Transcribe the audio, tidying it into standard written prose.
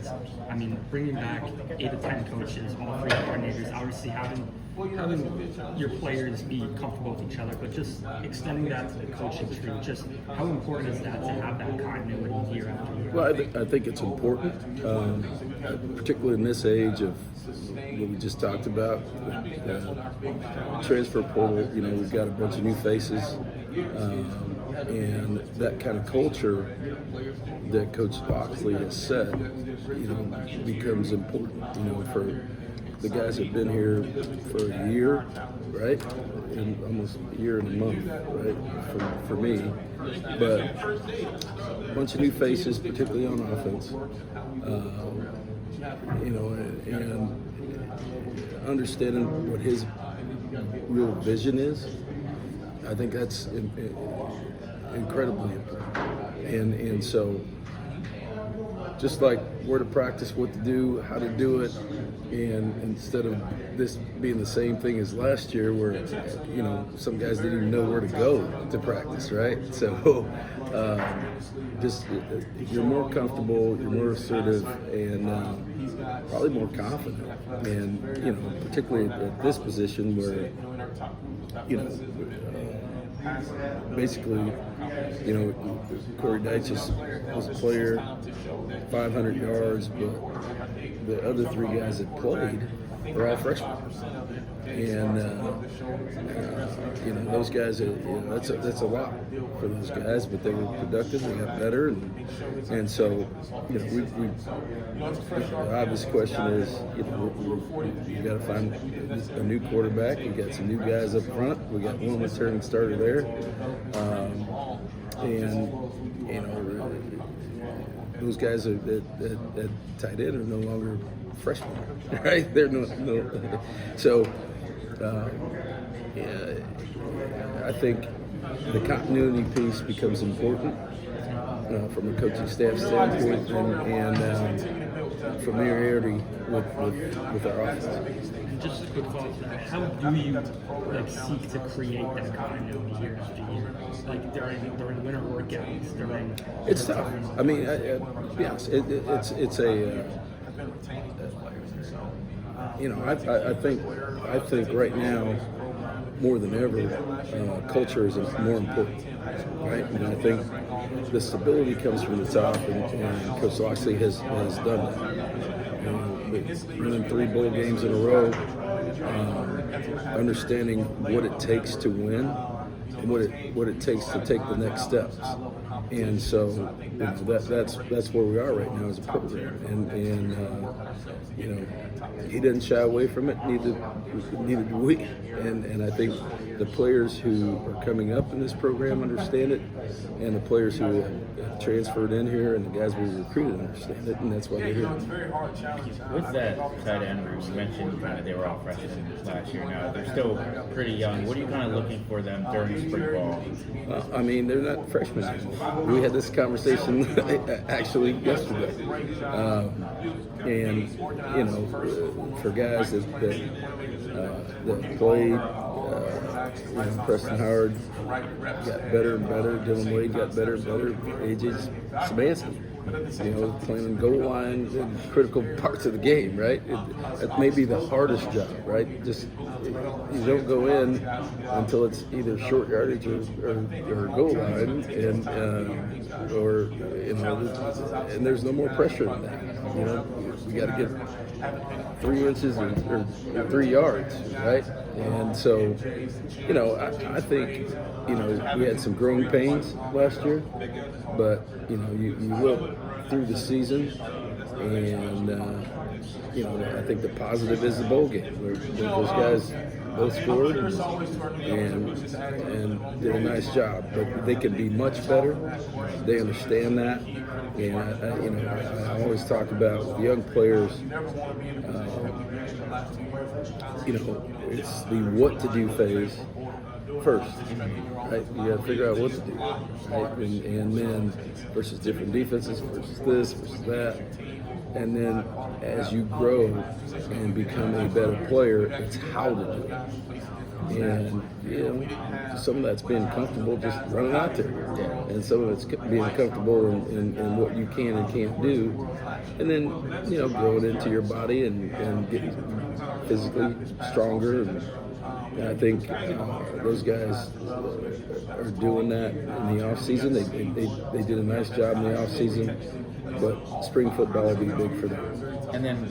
is, I mean, bringing back 8 to 10 coaches, all 3 coordinators, obviously having your players be comfortable with each other, but just extending that to the coaching tree, just how important is that to have that continuity year after year? Well, I think it's important, particularly in this age of what we just talked about, transfer portal. We've got a bunch of new faces, and that kind of culture that Coach Boxley has set, becomes important. For the guys that've been here for a year, right, and almost a year and a month, right, for me, but a bunch of new faces, particularly on offense, and understanding what his real vision is. I think that's incredibly important, and so just like where to practice, what to do, how to do it, and instead of this being the same thing as last year where, some guys didn't even know where to go to practice, right? So just you're more comfortable, you're more assertive, and probably more confident. And, particularly at this position where, basically, Corey Deitch was a player, 500 yards, but the other 3 guys that played are all freshmen. And, those guys, that's a lot for those guys, but they were productive, they got better. And so, the obvious question is, you got to find a new quarterback. We got some new guys up front. We got one returning starter there. Those guys at tight end are no longer freshmen, right? They're no. So, I think the continuity piece becomes important from a coaching staff standpoint, and familiarity with our offense. And just a quick follow-up to that, how do you seek to create that continuity year after year? Like during winter workouts, during it's tough. I mean, yes, it's a. I think right now more than ever, culture is more important, right? And I think the stability comes from the top, and Coach Loxley has done that. Winning 3 bowl games in a row, understanding what it takes to win and what it takes to take the next steps. And so that's where we are right now as a program, and he didn't shy away from it. Neither do we. And I think the players who are coming up in this program understand it, and the players who have transferred in here and the guys we recruited understand it, and that's why they're here. With that tight end group, you mentioned kind of they were all freshmen last year. Now they're still pretty young. What are you kind of looking for them during spring ball? I mean, they're not freshmen anymore. We had this conversation actually yesterday, and for guys that played, Preston Howard got better and better. Dylan Wade got better and better. AJ Samansky, playing on goal line in critical parts of the game, right? That may be the hardest job, right? Just you don't go in until it's either short yardage or goal line, and there's no more pressure on that. We got to get 3 inches or 3 yards, right? And so, I think, we had some growing pains last year, but, you look through the season, and, I think the positive is the bowl game, where those guys both scored and did a nice job. But they can be much better. They understand that. And, I always talk about young players, it's the what to do phase first, right? You got to figure out what to do, right? And then versus different defenses, versus this, versus that. And then as you grow and become a better player, it's how to do it. And, some of that's being comfortable just running out there. And some of it's being comfortable in what you can and can't do. And then, growing into your body and getting physically stronger. And I think those guys are doing that in the off season. They did a nice job in the off season, but spring football will be big for them. And then